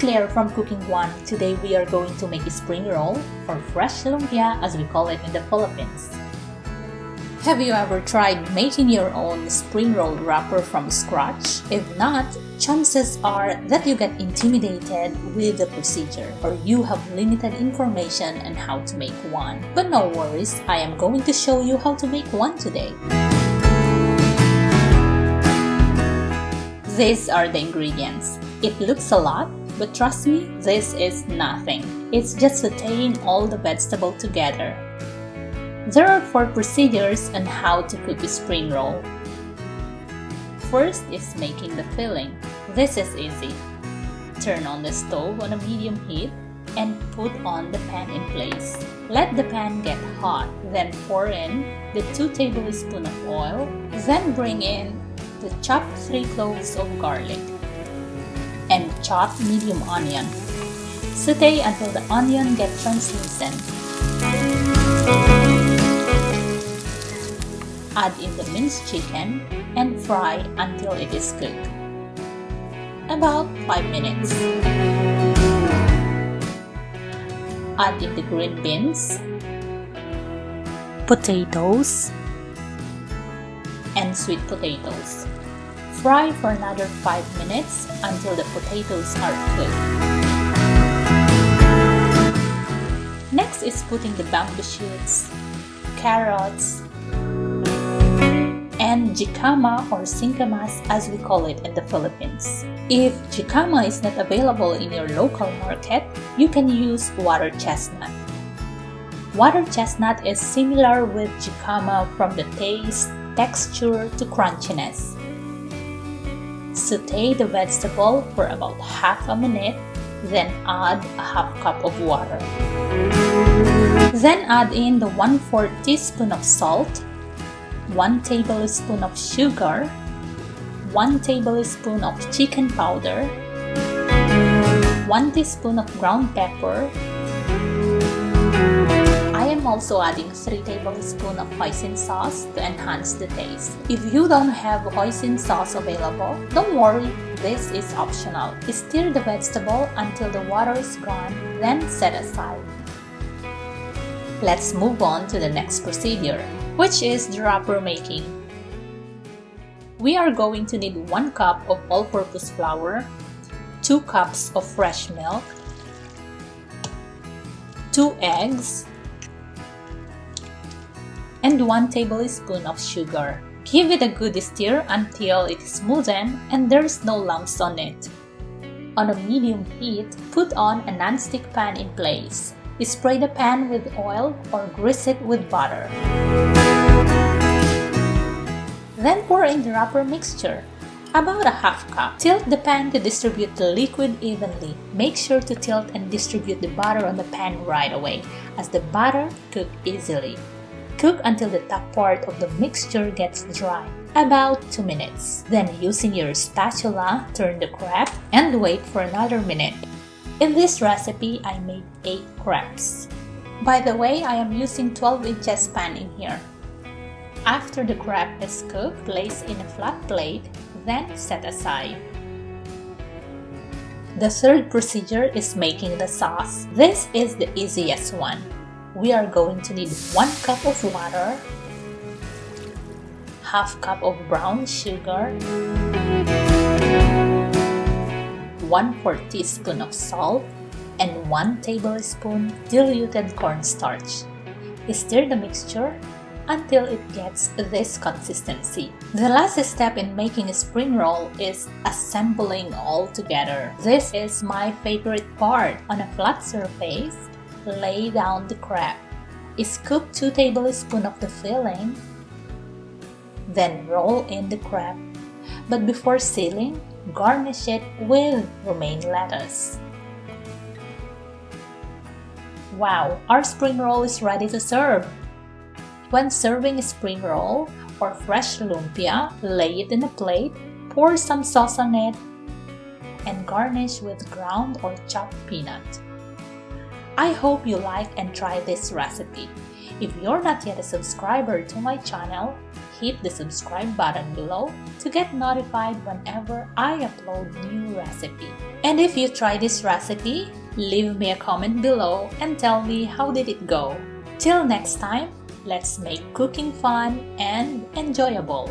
Claire from Cooking One. Today we are going to make a spring roll, or fresh lumpia as we call it in the Philippines. Have you ever tried making your own spring roll wrapper from scratch? If not, chances are that you get intimidated with the procedure or you have limited information on how to make one. But no worries, I am going to show you how to make one today. These are the ingredients. It looks a lot, but trust me, this is nothing. It's just sauteing all the vegetables together. There are 4 procedures on how to cook a spring roll. First is making the filling. This is easy. Turn on the stove on a medium heat and put on the pan in place. Let the pan get hot, then pour in the 2 tablespoons of oil, then bring in the chopped 3 cloves of garlic and chopped medium onion. Saute until the onion gets translucent. Add in the minced chicken and fry until it is cooked. About 5 minutes. Add in the green beans, potatoes, and sweet potatoes. Fry for another 5 minutes until the potatoes are cooked. Next is putting the bamboo shoots, carrots, and jicama or singkamas as we call it in the Philippines. If jicama is not available in your local market, you can use water chestnut. Water chestnut is similar with jicama from the taste, texture to crunchiness. Saute the vegetable for about half a minute, then add a half cup of water. Then add in the 1/4 teaspoon of salt, 1 tablespoon of sugar, 1 tablespoon of chicken powder, 1 teaspoon of ground pepper. I am also adding 3 tablespoons of hoisin sauce to enhance the taste. If you don't have hoisin sauce available, don't worry, this is optional. Stir the vegetable until the water is gone, then set aside. Let's move on to the next procedure, which is the wrapper making. We are going to need 1 cup of all-purpose flour, 2 cups of fresh milk, 2 eggs, and 1 tablespoon of sugar. Give it a good stir until it is smoothened and there's no lumps on it. On a medium heat, put on a non-stick pan in place. Spray the pan with oil or grease it with butter. Then pour in the wrapper mixture, about a half cup. Tilt the pan to distribute the liquid evenly. Make sure to tilt and distribute the butter on the pan right away, as the butter cooks easily. Cook until the top part of the mixture gets dry, about 2 minutes. Then using your spatula, turn the crepe and wait for another minute. In this recipe, I made 8 crepes. By the way, I am using 12 inches pan in here. After the crepe is cooked, place in a flat plate, then set aside. The third procedure is making the sauce. This is the easiest one. We are going to need 1 cup of water, half cup of brown sugar, 1/4 teaspoon of salt, and 1 tablespoon diluted cornstarch. Stir the mixture until it gets this consistency. The last step in making a spring roll is assembling all together. This is my favorite part. On a flat surface, lay down the crepe. Scoop 2 tablespoons of the filling, then roll in the crepe. But before sealing, garnish it with romaine lettuce. Wow, our spring roll is ready to serve. When serving a spring roll or fresh lumpia, lay it in a plate, pour some sauce on it, and garnish with ground or chopped peanut. I hope you like and try this recipe. If you're not yet a subscriber to my channel, hit the subscribe button below to get notified whenever I upload new recipe. And if you try this recipe, leave me a comment below and tell me how did it go. Till next time, let's make cooking fun and enjoyable.